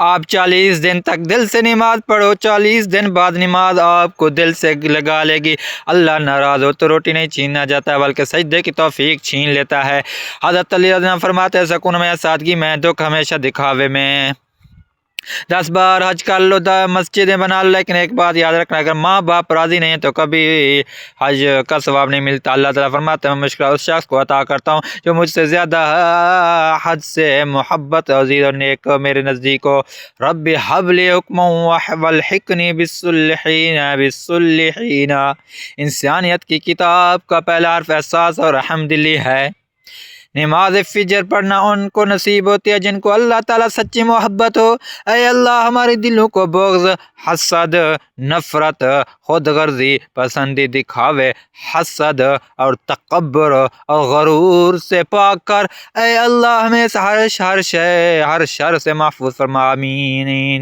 آپ 40 دن تک دل سے نماز پڑھو، 40 دن بعد نماز آپ کو دل سے لگا لے گی۔ اللہ ناراض ہو تو روٹی نہیں چھیننا جاتا بلکہ سجدے کی توفیق چھین لیتا ہے۔ حضرت علی رضی اللہ عنہ فرماتے ہیں سکون میں سادگی میں، دکھ ہمیشہ دکھاوے میں۔ 10 بار حج کر لو، مسجدیں بنا لو، لیکن ایک بات یاد رکھنا، اگر ماں باپ راضی نہیں تو کبھی حج کا ثواب نہیں ملتا۔ اللہ تعالیٰ فرماتے ہیں میں مشکل اس شخص کو عطا کرتا ہوں جو مجھ سے زیادہ حج سے محبت عزیز اور نیک میرے نزدیک ہو۔ رب حب لی حکما والحقنی بالصالحین۔ انسانیت کی کتاب کا پہلا حرف احساس اور رحم دلی ہے۔ نماز فجر پڑھنا ان کو نصیب ہوتی ہے جن کو اللہ تعالیٰ سچی محبت ہو۔ اے اللہ ہمارے دلوں کو بغض، حسد، نفرت، خود غرضی، پسندی، دکھاوے، حسد اور تکبر اور غرور سے پاک کر۔ اے اللہ ہمیں ہر شر سے محفوظ فرما، آمین۔